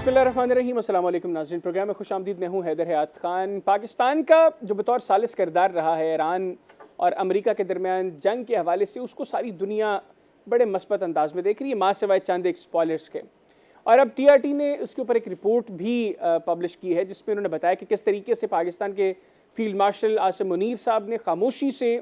बिस्मिल्लाहिर्रहमानिर्रहीम। अस्सलाम वालेकुम नाज़रीन, प्रोग्राम में खुश आमदीद। मैं हूँ हैदर हयात खान। पाकिस्तान का जो बतौर सालिस किरदार रहा है ईरान और अमेरिका के दरमियान जंग के हवाले से, उसको सारी दुनिया बड़े मस्बत अंदाज में देख रही है, माँ सिवाय चंद एक स्पॉयलर्स के। और अब TRT ने उसके ऊपर एक रिपोर्ट भी पब्लिश की है, जिसमें उन्होंने बताया कि किस तरीके से पाकिस्तान के फील्ड मार्शल आसिम मुनीर साहब ने खामोशी से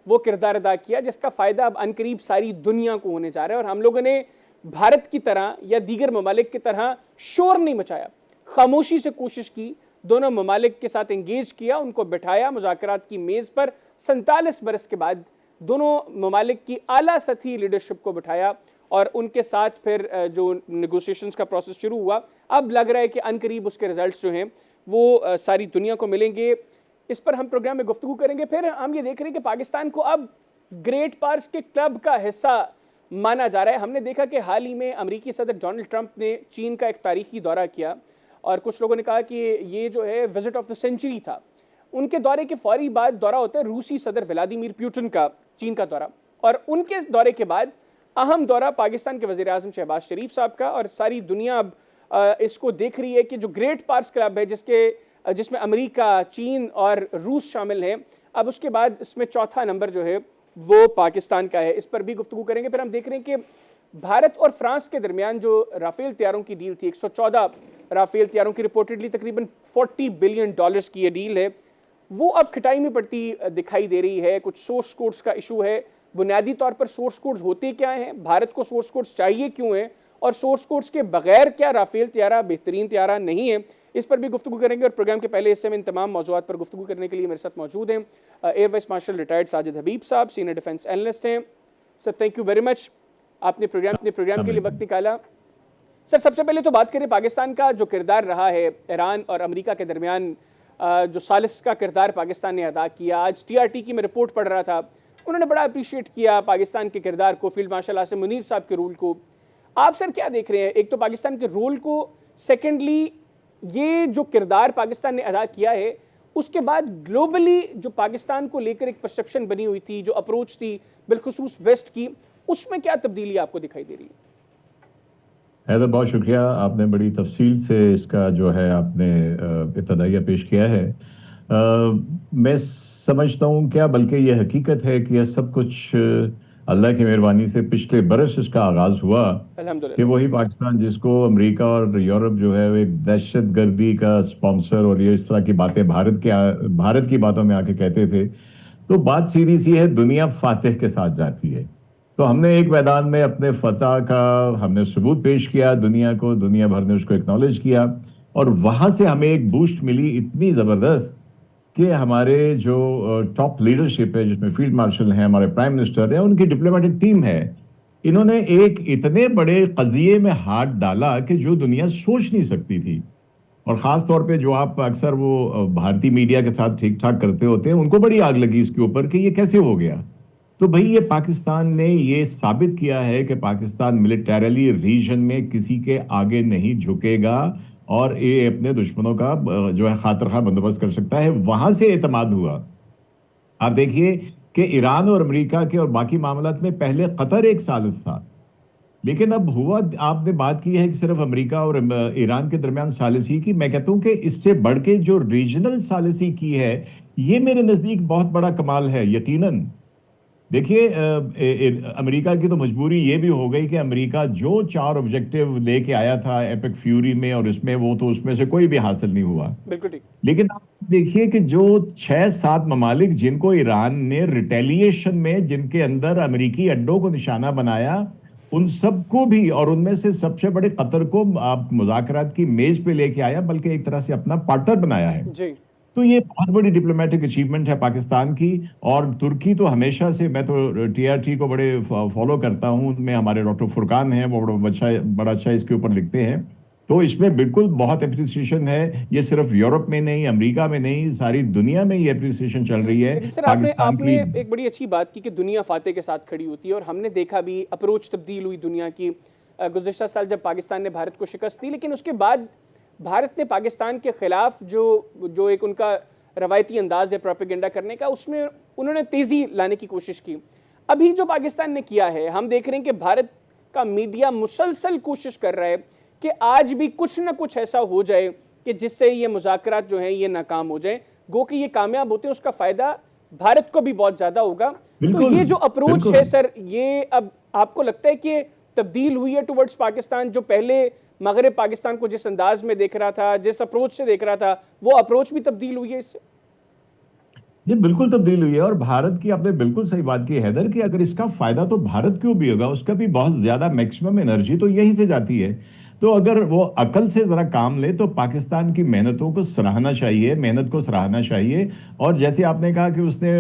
वो किरदार अदा किया जिसका फ़ायदा अब अनकरीब सारी दुनिया को होने जा रहा है। और हम लोगों ने भारत की तरह या दीगर ममालिक की तरह शोर नहीं मचाया, खामोशी से कोशिश की, दोनों ममालिक के साथ एंगेज किया, उनको बिठाया मुज़ाकरात की मेज़ पर। 47 बरस के बाद दोनों ममालिक की आला सतही लीडरशिप को बिठाया और उनके साथ फिर जो नेगोशिएशंस का प्रोसेस शुरू हुआ, अब लग रहा है कि अनकरीब उसके रिजल्ट्स जो हैं वो सारी दुनिया को मिलेंगे। इस पर हम प्रोग्राम में गुफ्तगू करेंगे। फिर हम ये देख रहे हैं कि पाकिस्तान को अब ग्रेट पार्स के क्लब का हिस्सा माना जा रहा है। हमने देखा कि हाल ही में अमेरिकी सदर डोनाल्ड ट्रंप ने चीन का एक तारीखी दौरा किया और कुछ लोगों ने कहा कि ये जो है विजिट ऑफ द सेंचुरी था। उनके दौरे के फौरी बाद दौरा होता है रूसी सदर व्लादिमीर पुतिन का चीन का दौरा, और उनके दौरे के बाद अहम दौरा पाकिस्तान के वज़ीर आज़म शहबाज शरीफ साहब का। और सारी दुनिया अब इसको देख रही है कि जो ग्रेट पार्स क्लब है जिसमें अमेरिका, चीन और रूस शामिल हैं, अब उसके बाद इसमें चौथा नंबर जो है वो पाकिस्तान का है। इस पर भी गुफ्तगू करेंगे। फिर हम देख रहे हैं कि भारत और फ्रांस के दरमियान जो राफेल तैयारों की डील थी, 114 राफेल तैयारों की रिपोर्टेडली तकरीबन $40 बिलियन की ये डील है, वो अब खटाई में पड़ती दिखाई दे रही है। कुछ सोर्स कोड्स का इशू है। बुनियादी तौर पर सोर्स कोड्स होते क्या हैं, भारत को सोर्स कोड्स चाहिए क्यों हैं, और सोर्स कोड्स के बगैर क्या राफेल तैयारा बेहतरीन तैयारा नहीं है, इस पर भी गुफ्तगू करेंगे। और प्रोग्राम के पहले हिस्से में इन तमाम मौज़ूआत पर गुफ्तगू करने के लिए मेरे साथ मौजूद हैं air vice marshal retired Sajid Habib sahab, senior defence analyst हैं। Sir, thank you very much, आपने प्रोग्राम के लिए वक्त निकाला। सर, सबसे पहले तो बात करें पाकिस्तान का जो किरदार रहा है ईरान और अमेरिका के दरमियान, जो सालिस का किरदार पाकिस्तान ने अदा किया। आज TRT की मैं रिपोर्ट पढ़ रहा था, उन्होंने बड़ा अप्रिशिएट किया पाकिस्तान के किरदार को, फील्ड मार्शल आसिम मुनीर साहब के रोल को। आप सर क्या देख रहे हैं, एक तो पाकिस्तान के रोल को, सेकेंडली ये जो किरदार पाकिस्तान ने अदा किया है, उसके बाद ग्लोबली जो पाकिस्तान को लेकर एक परसेप्शन बनी हुई थी, जो अप्रोच थी बिलखुसूस वेस्ट की, उसमें क्या तब्दीली आपको दिखाई दे रही है? हैदर, बहुत शुक्रिया, आपने बड़ी तफसील से इसका जो है आपने इब्तदाइया पेश किया है। मैं समझता हूँ क्या, बल्कि ये हकीकत है कि यह सब कुछ अल्लाह की मेहरबानी से पिछले बरस इसका आगाज़ हुआ कि वही पाकिस्तान जिसको अमेरिका और यूरोप जो है वो एक दहशत गर्दी का स्पॉन्सर और ये इस तरह की बातें भारत की बातों में आके कहते थे, तो बात सीधी सी है, दुनिया फातिह के साथ जाती है। तो हमने एक मैदान में अपने फतह का हमने सबूत पेश किया दुनिया को, दुनिया भर ने उसको एक्नॉलेज किया, और वहां से हमें एक बूस्ट मिली इतनी ज़बरदस्त कि हमारे जो टॉप लीडरशिप है, जिसमें फील्ड मार्शल हैं, हमारे प्राइम मिनिस्टर है, उनकी डिप्लोमेटिक टीम है, इन्होंने एक इतने बड़े कज़िये में हाथ डाला कि जो दुनिया सोच नहीं सकती थी। और ख़ास तौर पे जो आप अक्सर वो भारतीय मीडिया के साथ ठीक ठाक करते होते हैं, उनको बड़ी आग लगी इसके ऊपर कि ये कैसे हो गया। तो भाई, ये पाकिस्तान ने ये साबित किया है कि पाकिस्तान मिलिटरली रीजन में किसी के आगे नहीं झुकेगा और ये अपने दुश्मनों का जो है खातिर बंदोबस्त कर सकता है। वहां से एतमाद हुआ। आप देखिए कि ईरान और अमेरिका के और बाकी मामलात में पहले कतर एक सालिस था, लेकिन अब हुआ, आपने बात की है कि सिर्फ अमेरिका और ईरान के दरमियान सालिसी की। मैं कहता हूं कि इससे बढ़ के जो रीजनल सालिसी की है, ये मेरे नजदीक बहुत बड़ा कमाल है। यकीनन देखिए, अमेरिका की तो मजबूरी ये भी हो गई कि अमेरिका जो 4 ऑब्जेक्टिव लेके आया था एपिक फ्यूरी में, और इसमें वो तो उसमें से कोई भी हासिल नहीं हुआ। बिल्कुल ठीक। लेकिन आप देखिए कि जो 6-7 ममालिक जिनको ईरान ने रिटेलिएशन में, जिनके अंदर अमेरिकी अड्डों को निशाना बनाया, उन सबको भी, और उनमें से सबसे बड़े कतर को आप मुज़ाकरात की मेज पे लेके आया, बल्कि एक तरह से अपना पार्टनर बनाया है जी। तो ये बहुत बड़ी डिप्लोमेटिक अचीवमेंट है पाकिस्तान की। और तुर्की तो हमेशा से, मैं तो TRT को बड़े फॉलो करता हूँ, उनमें हमारे डॉक्टर फुरकान हैं, वो बड़ा अच्छा इसके ऊपर लिखते हैं, तो इसमें बिल्कुल बहुत अप्रिसिएशन है। ये सिर्फ यूरोप में नहीं, अमेरिका में नहीं, सारी दुनिया में ये अप्रिसिएशन चल रही है। सर, आपने एक बड़ी अच्छी बात की कि दुनिया फातेह के साथ खड़ी होती है, और हमने देखा भी अप्रोच तब्दील हुई दुनिया की। गुज़िश्ता साल जब पाकिस्तान ने भारत को शिकस्त दी, लेकिन उसके बाद भारत ने पाकिस्तान के खिलाफ जो एक उनका रवायती अंदाज है प्रोपेगेंडा करने का, उसमें उन्होंने तेज़ी लाने की कोशिश की। अभी जो पाकिस्तान ने किया है, हम देख रहे हैं कि भारत का मीडिया मुसलसल कोशिश कर रहा है कि आज भी कुछ ना कुछ ऐसा हो जाए कि जिससे ये मुज़ाकरात जो हैं ये नाकाम हो जाएं, गो कि ये कामयाब होते हैं उसका फ़ायदा भारत को भी बहुत ज़्यादा होगा। तो बिल्कुल ये जो अप्रोच बिल्कुल है सर, ये अब आपको लगता है कि तब्दील हुई है टुवर्ड्स पाकिस्तान? जो पहले मगरब पाकिस्तान को जिस अंदाज में देख रहा था, जिस अप्रोच से देख रहा था, वो अप्रोच भी तब्दील हुई है इससे? ये बिल्कुल तब्दील हुई है। और भारत की आपने बिल्कुल सही बात की हैदर, कि अगर इसका फायदा तो भारत को भी होगा, उसका भी बहुत ज्यादा मैक्सिमम एनर्जी तो यहीं से जाती है। तो अगर वो अकल से जरा काम ले तो पाकिस्तान की मेहनतों को सराहना चाहिए, मेहनत को सराहना चाहिए। और जैसे आपने कहा कि उसने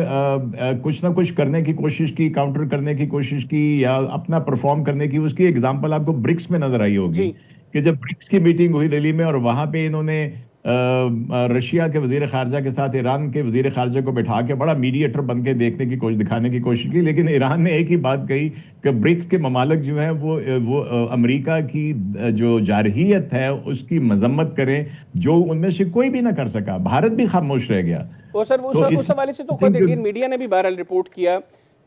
कुछ ना कुछ करने की कोशिश की, काउंटर करने की कोशिश की, या अपना परफॉर्म करने की, उसकी एग्जांपल आपको ब्रिक्स में नजर आई होगी, जी, कि जब ब्रिक्स की मीटिंग हुई दिल्ली में और वहां पे इन्होंने रशिया के वजीर खारजा के साथ ईरान के वजीर खारजा को बैठा के बड़ा मीडिएटर बन के देखने की कोशिश, दिखाने की कोशिश की, लेकिन ईरान ने एक ही बात कही कि ब्रिक्स के ममालिक जो हैं वो अमेरिका की जो जारहियत है उसकी मजम्मत करें, जो उनमें से कोई भी ना कर सका। भारत भी खामोश रह गया। वो सर तो उस हवाले से तो खुद इंडियन मीडिया ने भी बहरहाल रिपोर्ट किया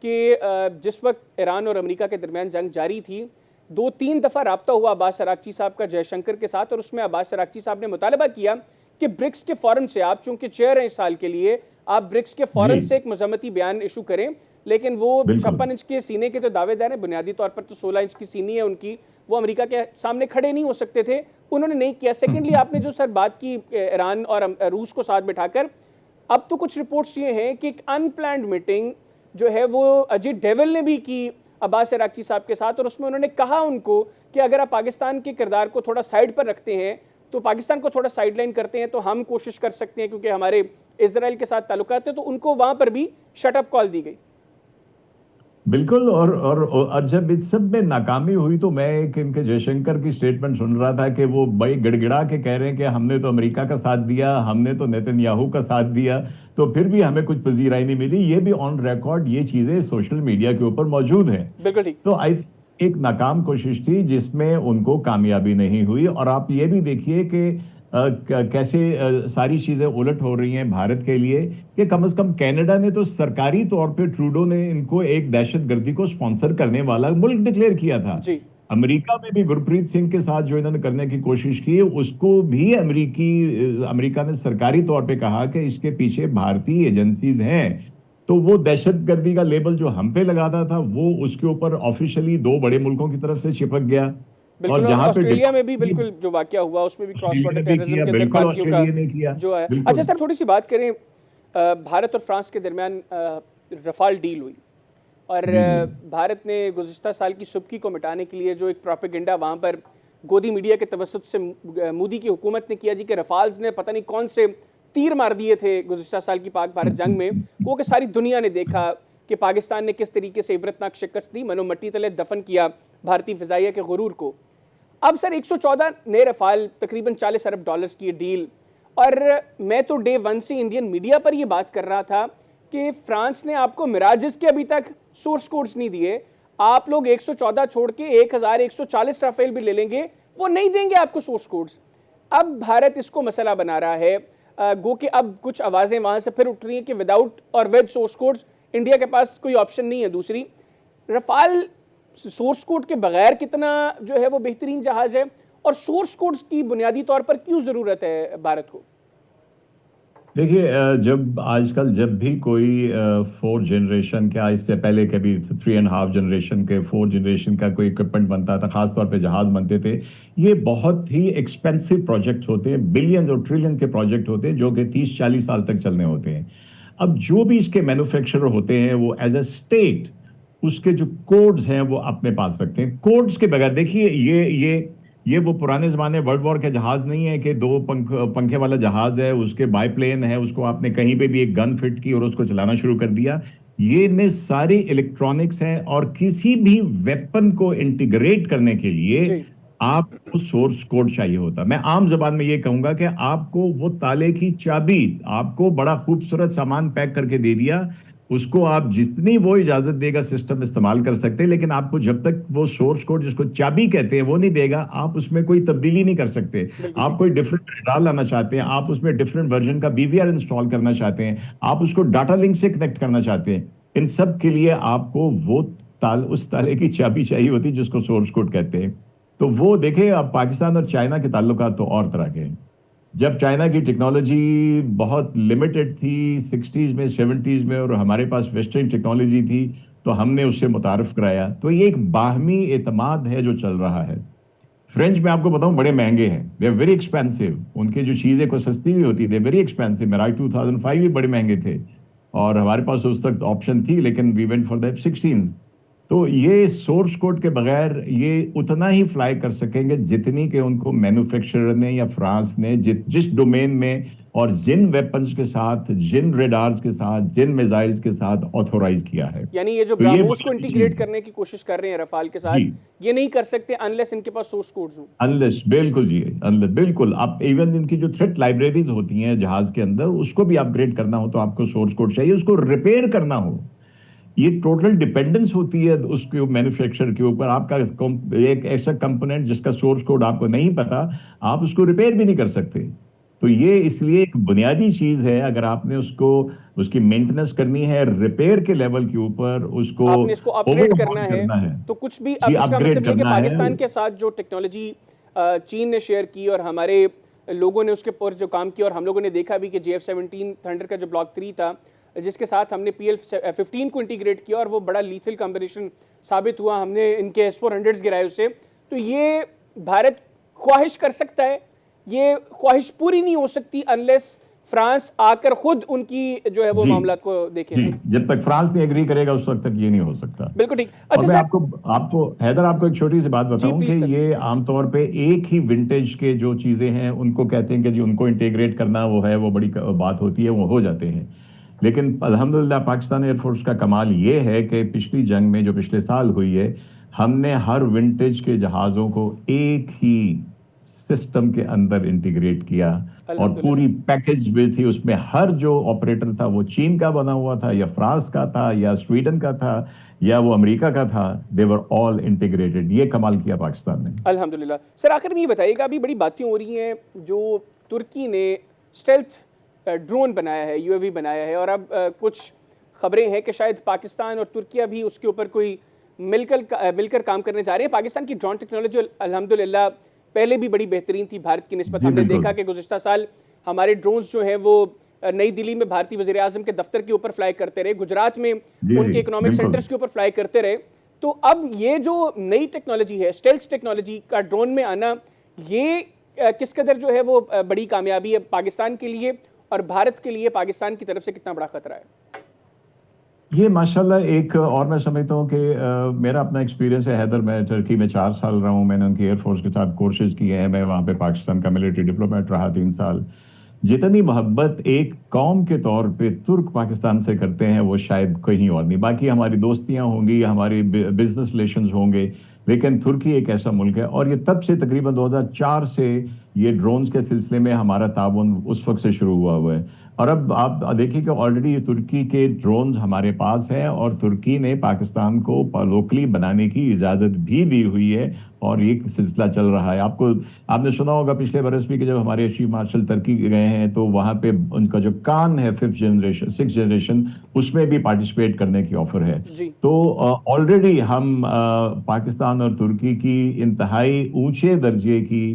कि जिस वक्त ईरान और अमेरिका के दरमियान जंग जारी थी, 2-3 दफ़ा राब्ता हुआ अब्बास अरागची साहब का जयशंकर के साथ, और उसमें अब्बास अरागची साहब ने मुतालबा किया कि ब्रिक्स के फ़ौरन से, आप चूंकि चेयर हैं इस साल के लिए, आप ब्रिक्स के फ़ौरन जी से एक मजम्मती बयान इशू करें। लेकिन वो बिल्कुल 56 इंच के सीने के तो दावेदार हैं, बुनियादी तौर पर तो 16 इंच की सीनी है उनकी, वो अमेरिका के सामने खड़े नहीं हो सकते थे, उन्होंने नहीं किया। सेकेंडली आपने जो सर बात की ईरान और रूस को साथ बिठाकर, अब तो कुछ रिपोर्ट्स ये हैं कि एक अनप्लान्ड मीटिंग जो है वो अजीत डोवल ने भी की अब्बास अरागची साहब के साथ, और उसमें उन्होंने कहा उनको कि अगर आप पाकिस्तान के किरदार को थोड़ा साइड पर रखते हैं, तो पाकिस्तान को थोड़ा साइडलाइन करते हैं, तो हम कोशिश कर सकते हैं, क्योंकि हमारे इजराइल के साथ ताल्लुकात है, तो उनको वहां पर भी शट अप कॉल दी गई। बिल्कुल। और जब इस सब में नाकामी हुई तो मैं एक इनके जयशंकर की स्टेटमेंट सुन रहा था कि वो बड़ी गिड़गिड़ा के कह रहे हैं कि हमने तो अमेरिका का साथ दिया, हमने तो नेतन्याहू का साथ दिया, तो फिर भी हमें कुछ पजीराई नहीं मिली। ये भी ऑन रिकॉर्ड ये चीजें सोशल मीडिया के ऊपर मौजूद हैं। बिल्कुल ठीक। तो आई एक नाकाम कोशिश थी जिसमें उनको कामयाबी नहीं हुई। और आप ये भी देखिए कि कैसे सारी चीजें उलट हो रही हैं भारत के लिए, कि कम से कम कनाडा ने तो सरकारी तौर पे ट्रूडो ने इनको एक दहशतगर्दी को स्पॉन्सर करने वाला मुल्क डिक्लेयर किया था। जी अमेरिका में भी गुरप्रीत सिंह के साथ जो इन्होंने करने की कोशिश की, उसको भी अमेरिका ने सरकारी तौर पे कहा कि इसके पीछे भारतीय एजेंसीज हैं। तो वो दहशतगर्दी का लेबल जो हम पे लगाता था, वो उसके ऊपर ऑफिशियली दो बड़े मुल्कों की तरफ से चिपक गया। बिल्कुल। और और जहां पे ऑस्ट्रेलिया में भी डिप्लोमेसी बिल्कुल जो वाकया हुआ उसमें भी क्रॉस ऑस्ट्रेलिया बॉर्डर ने भी टेररिज्म किया, के अंदर बिल्कुल भारतीयों का ऑस्ट्रेलिया ने किया। जो है। अच्छा बिल्कुल सर, थोड़ी सी बात करें, भारत और फ्रांस के दरमियान रफाल डील हुई, और जी जी भारत ने गुज़िश्ता साल की सुबकी को मिटाने के लिए जो एक प्रोपेगेंडा वहाँ पर गोदी मीडिया के तवसत से मोदी की हुकूमत ने किया जी, कि रफाल्स ने पता नहीं कौन से तीर मार दिए थे गुज़िश्ता साल की पाक भारत जंग में, वो कि सारी दुनिया ने देखा कि पाकिस्तान ने किस तरीके से इबरतनाक शिकस्त दी, मनो मट्टी तले दफन किया भारतीय फ़िज़ाइया के गुरूर को। अब सर 114 नए रफाल, तकरीबन 40 अरब डॉलर्स की ये डील, और मैं तो डे वन से इंडियन मीडिया पर ये बात कर रहा था कि फ्रांस ने आपको मिराजेस के अभी तक सोर्स कोड्स नहीं दिए, आप लोग 114 छोड़ के 1140 राफेल भी ले लेंगे, वो नहीं देंगे आपको सोर्स कोड्स। अब भारत इसको मसला बना रहा है, गो कि अब कुछ आवाज़ें वहाँ से फिर उठ रही हैं कि विदाउट और विद सोर्स कोड्स इंडिया के पास कोई ऑप्शन नहीं है दूसरी। रफाल सोर्स कोड के बगैर कितना जो है वो बेहतरीन जहाज़ है, और सोर्स कोड्स की बुनियादी तौर पर क्यों ज़रूरत है भारत को? देखिए, जब आजकल जब भी कोई फोर्थ जनरेशन क्या, इससे पहले कभी 3.5 जनरेशन के, फोर्थ जनरेशन का कोई इक्विपमेंट बनता था, खासतौर पे जहाज बनते थे, ये बहुत ही एक्सपेंसिव प्रोजेक्ट होते हैं, बिलियन और ट्रिलियन के प्रोजेक्ट होते हैं, जो कि 30-40 साल तक चलने होते हैं। अब जो भी इसके मैन्युफैक्चरर होते हैं वो एज अ स्टेट उसके जो कोड्स हैं वो अपने पास रखते हैं। कोड्स के बगैर देखिए, ये वो पुराने जमाने वर्ल्ड वॉर के जहाज नहीं है कि दो पंखे वाला जहाज है, उसके बाईप्लेन है, उसको आपने कहीं पे भी एक गन फिट की और उसको चलाना शुरू कर दिया। ये ने सारी इलेक्ट्रॉनिक्स हैं, और किसी भी वेपन को इंटीग्रेट करने के लिए जी आपको सोर्स कोड चाहिए होता। मैं आम जबान में ये कहूंगा कि आपको वो ताले की चाबी, आपको बड़ा खूबसूरत सामान पैक करके दे दिया, उसको आप जितनी वो इजाजत देगा सिस्टम इस्तेमाल कर सकते हैं, लेकिन आपको जब तक वो सोर्स कोड जिसको चाबी कहते हैं वो नहीं देगा, आप उसमें कोई तब्दीली नहीं कर सकते। बिल्कुल आप ठीक। कोई डिफरेंट रडार लाना चाहते हैं, आप उसमें डिफरेंट वर्जन का बीवीआर इंस्टॉल करना चाहते हैं, आप उसको डाटा लिंक से कनेक्ट करना चाहते हैं, इन सब के लिए आपको वो उस ताले की चाबी चाहिए होती है जिसको सोर्स कोड कहते हैं। तो वो देखिए, अब पाकिस्तान और चाइना के ताल्लुकात तो और तरह के हैं। जब चाइना की टेक्नोलॉजी बहुत लिमिटेड थी 60s में 70s में, और हमारे पास वेस्टर्न टेक्नोलॉजी थी, तो हमने उससे मुतारफ कराया। तो ये एक बाहमी एतमाद है जो चल रहा है। फ्रेंच में आपको बताऊं बड़े महंगे हैं, दे आर वेरी एक्सपेंसिव। उनकी जो चीजें को सस्ती भी होती थी, वेरी एक्सपेंसिव। मेरा 2005 भी बड़े महंगे थे, और हमारे पास उस तक ऑप्शन थी, लेकिन we went for the F-16। तो ये सोर्स कोड के बगैर ये उतना ही फ्लाई कर सकेंगे जितनी के उनको मैन्युफैक्चरर ने या फ्रांस ने जिस डोमेन में और जिन वेपन्स के साथ, जिन रेडार्स के साथ, जिन मिसाइल्स के साथ ऑथोराइज किया है। यानी ये जो तो ये ब्राह्मोस को बुनियादी इंटीग्रेट चीज है। करने की कोशिश कर रहे हैं रफाल के साथ, जी, ये नहीं कर सकते अनलेस इनके पास सोर्स कोड्स हों। अनलेस, बिल्कुल जी, अनलेस, बिल्कुल। आप इवन इनकी जो थ्रेट लाइब्रेरीज होती हैं जहाज के अंदर, उसको भी अपग्रेड करना हो तो आपको सोर्स कोड चाहिए। उसको रिपेयर करना हो, ये टोटल डिपेंडेंस होती है उसके मैन्युफैक्चरर के ऊपर। आपका एक ऐसा कंपोनेंट जिसका सोर्स कोड आपको नहीं पता, आप उसको रिपेयर भी नहीं कर सकते। तो ये इसलिए एक बुनियादी चीज है। अगर आपने उसको, उसकी मेंटेनेंस करनी है रिपेयर के लेवल के ऊपर, उसको आपने इसको अपग्रेड करना ओवरहॉल है करना है, तो कुछ भी। जी अब इसका अपग्रेड मतलब ये कि करना है। पाकिस्तान के साथ जो टेक्नोलॉजी चीन ने शेयर की और हमारे लोगों ने उसके ऊपर जो काम किया, और हम लोगों ने देखा भी कि JF-17 थंडर का जो ब्लॉक 3 था, जिसके साथ हमने PL-15 को इंटीग्रेट किया और वो बड़ा लीथल कॉम्बिनेशन साबित हुआ, हमने इनके S-400s गिराए उससे। तो ये भारत ख्वाहिश कर सकता है, ये ख्वाहिश पूरी नहीं हो सकती अनलेस फ्रांस आकर खुद उनकी जो है वो जी, मामलात को देखे। जी, जब तक फ्रांस नहीं एग्री करेगा उस वक्त तक ये नहीं हो सकता। बिल्कुल ठीक। और अच्छा मैं सर। आपको आपको हैदर, आपको एक छोटी सी बात जी बताऊं कि प्लीज सर। ये आमतौर पे एक ही विंटेज के जो चीजें हैं उनको कहते हैं कि जी उनको इंटीग्रेट करना वो है, वो बड़ी बात होती है, वो हो जाते हैं। लेकिन अल्हम्दुलिल्लाह पाकिस्तान एयरफोर्स का कमाल ये है कि पिछली जंग में जो पिछले साल हुई है, हमने हर विंटेज के जहाज़ों को एक ही सिस्टम के अंदर इंटीग्रेट किया, और अल्हम्दुलिल्लाह। पूरी पैकेज भी थी उसमें। हर जो ऑपरेटर था वो चीन का बना हुआ था, या फ्रांस का था, या स्वीडन का था, या वो अमेरिका का था। दे वर ऑल इंटीग्रेटेड। ये कमाल किया पाकिस्तान ने। अल्हम्दुलिल्लाह। सर आखिर में ये बताइएगा, अभी बड़ी बातें हो रही हैं जो तुर्की ने स्टेल्थ ड्रोन बनाया है, UAV बनाया है, और अब कुछ खबरें हैं कि शायद पाकिस्तान और तुर्की भी उसके ऊपर कोई मिलकर काम करने जा रहे हैं। पाकिस्तान की ड्रोन टेक्नोलॉजी अल्हम्दुलिल्लाह पहले भी बड़ी बेहतरीन थी भारत की निस्बत। जी हमने बिल्कुल। देखा कि गुज़िश्ता साल हमारे ड्रोन्स जो हैं वो नई दिल्ली में भारतीय वज़ीर आज़म के दफ्तर के ऊपर फ्लाई करते रहे, गुजरात में जी जी उनके इकोनॉमिक बिल्कुल। सेंटर्स के ऊपर फ्लाई करते रहे। तो अब ये जो नई टेक्नोलॉजी है, स्टेल्थ टेक्नोलॉजी का ड्रोन में आना, ये किस कदर जो है वो बड़ी कामयाबी है पाकिस्तान के लिए, और भारत के लिए पाकिस्तान की तरफ से कितना बड़ा खतरा है? ये माशाल्लाह एक, और मैं समझता हूँ कि मेरा अपना एक्सपीरियंस है हैदर। मैं टर्की में 4 साल रहा हूँ, मैंने उनकी एयरफोर्स के साथ कोर्सेज किए हैं। मैं वहाँ पे पाकिस्तान का मिलिट्री डिप्लोमेट रहा 3 साल। जितनी मोहब्बत एक कौम के तौर पे तुर्क पाकिस्तान से करते हैं वो शायद कहीं और नहीं। बाकी हमारी दोस्तियां होंगी, हमारी बिजनेस रिलेशंस होंगे, लेकिन तुर्की एक ऐसा मुल्क है। और ये तब से तकरीबन 2004 से ये ड्रोन्स के सिलसिले में हमारा ताउन उस वक्त से शुरू हुआ है। और अब आप देखिए कि ऑलरेडी तुर्की के ड्रोन्स हमारे पास हैं, और तुर्की ने पाकिस्तान को लोकली बनाने की इजाज़त भी दी हुई है, और ये सिलसिला चल रहा है। आपने सुना होगा पिछले बरस भी कि जब हमारे चीफ मार्शल तुर्की गए हैं, तो वहाँ पे उनका जो कान है 5th जनरेशन 6th जनरेशन, उसमें भी पार्टिसिपेट करने की ऑफर है। जी। तो ऑलरेडी हम पाकिस्तान और तुर्की की इंतहाई ऊंचे दर्जे की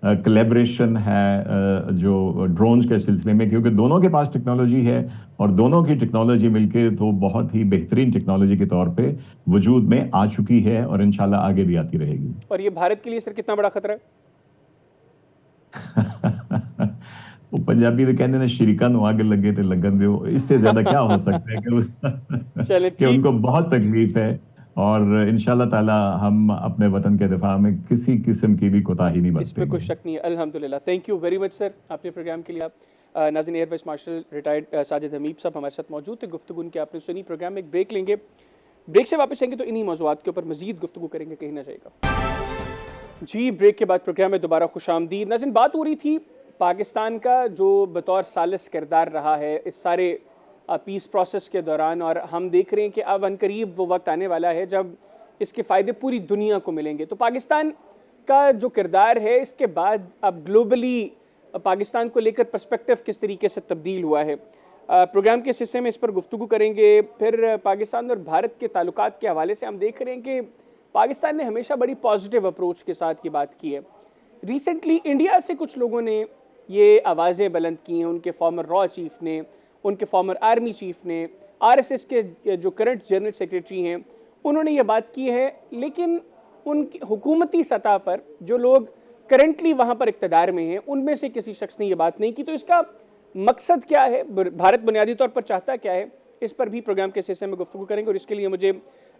कोलैबोरेशन है जो ड्रोन्स के सिलसिले में, क्योंकि दोनों के पास टेक्नोलॉजी है, और दोनों की टेक्नोलॉजी मिलके तो बहुत ही बेहतरीन टेक्नोलॉजी के तौर पे वजूद में आ चुकी है, और इंशाल्लाह आगे भी आती रहेगी। और ये भारत के लिए सर कितना बड़ा खतरा है? वो पंजाबी में कहते हैं ना, शरीका नु आगे लगे तो लगन दो। इससे ज्यादा क्या हो सकता है चले कि ठीक। उनको बहुत तकलीफ है। और इंशाल्लाह ताला हम अपने वतन के दिफा में किसी किस्म की भी कोताही नहीं इसमें कोई बरतेंगे। शक नहीं है। अल्हम्दुलिल्लाह। Thank you very much sir, आपने प्रोग्राम के लिए। आप नाज़रीन, air vice marshal retired Sajid Hamid साहब हमारे साथ मौजूद थे। गुफ्तगू उनकी आपने सुनी। प्रोग्राम में एक ब्रेक लेंगे, ब्रेक से वापस आएंगे तो इन्हीं मौज़ूआत के ऊपर मजीद गुफ्तगू करेंगे, कहीं ना जाएगा। जी, ब्रेक के बाद प्रोग्राम में दोबारा खुशामदीद। नाज़रीन, बात हो रही थी पाकिस्तान का जो बतौर सालिस किरदार रहा है इस सारे पीस प्रोसेस के दौरान, और हम देख रहे हैं कि अब अनकरीब वो वक्त आने वाला है जब इसके फ़ायदे पूरी दुनिया को मिलेंगे। तो पाकिस्तान का जो किरदार है इसके बाद अब ग्लोबली पाकिस्तान को लेकर पर्सपेक्टिव किस तरीके से तब्दील हुआ है, प्रोग्राम के इस हिस्से में इस पर गुफ्तगू करेंगे। फिर पाकिस्तान और भारत के ताल्लुकात के हवाले से हम देख रहे हैं कि पाकिस्तान ने हमेशा बड़ी पॉजिटिव अप्रोच के साथ ये बात की है। रिसेंटली इंडिया से कुछ लोगों ने ये आवाज़ें बुलंद की हैं, उनके फॉर्मर रॉ चीफ ने, उनके फॉर्मर आर्मी चीफ ने, आरएसएस के जो करंट जनरल सेक्रेटरी हैं उन्होंने ये बात की है, लेकिन उनकी हुकूमती सतह पर जो लोग करंटली वहाँ पर इक़्तिदार में हैं उनमें से किसी शख्स ने ये बात नहीं की। तो इसका मकसद क्या है, भारत बुनियादी तौर पर चाहता क्या है, इस पर भी प्रोग्राम के इस हिस्से में गुफ्तगू करेंगे। और इसके लिए मुझे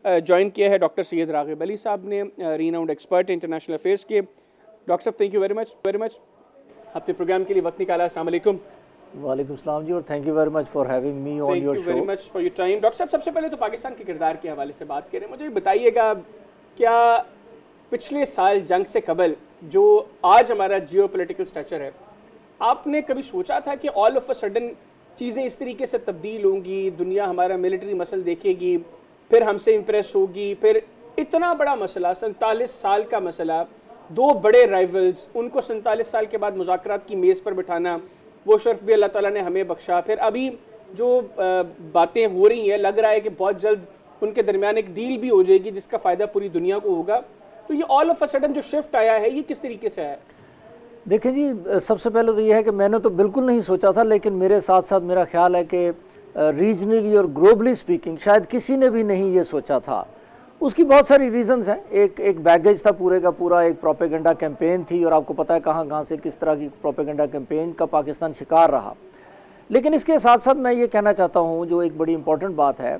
ज्वाइन किया है डॉक्टर सैयद राग़िब अली साहब ने, रीनाउंड एक्सपर्ट इंटरनेशनल अफेयर्स के। डॉक्टर साहब, थैंक यू वेरी मच अपने प्रोग्राम के लिए वक्त निकाला। अस्सलाम वालेकुम। वालेकुम सलाम जी, और thank you very much for having me on your show. Thank you very much for your time. Doctor साहब, सबसे पहले तो पाकिस्तान के किरदार के हवाले से बात करें। मुझे बताइएगा, क्या पिछले साल जंग से कबल जो आज हमारा जियो पोलिटिकल स्ट्रक्चर है, आपने कभी सोचा था कि ऑल ऑफ अ सडन चीज़ें इस तरीके से तब्दील होंगी, दुनिया हमारा मिलिट्री मसल देखेगी, फिर हमसे इम्प्रेस होगी, फिर इतना बड़ा मसला 47 साल का मसला, दो बड़े राइवल्स, उनको 47 साल के बाद मुज़ाकरात की मेज़ पर बिठाना, वो शर्फ भी अल्लाह ताला ने हमें बख्शा। फिर अभी जो बातें हो रही हैं, लग रहा है कि बहुत जल्द उनके दरमियान एक डील भी हो जाएगी जिसका फ़ायदा पूरी दुनिया को होगा। तो ये ऑल ऑफ अ सडन जो शिफ्ट आया है, ये किस तरीके से है? देखें जी, सबसे पहले तो ये है कि मैंने तो बिल्कुल नहीं सोचा था, लेकिन मेरे साथ साथ मेरा ख्याल है कि रीजनली और ग्लोबली स्पीकिंग शायद किसी ने भी नहीं ये सोचा था। उसकी बहुत सारी रीज़न्स हैं। एक बैगेज था पूरे का पूरा, एक प्रोपेगेंडा कैंपेन थी, और आपको पता है कहाँ कहाँ से किस तरह की प्रोपेगेंडा कैंपेन का पाकिस्तान शिकार रहा। लेकिन इसके साथ साथ मैं ये कहना चाहता हूँ, जो एक बड़ी इंपॉर्टेंट बात है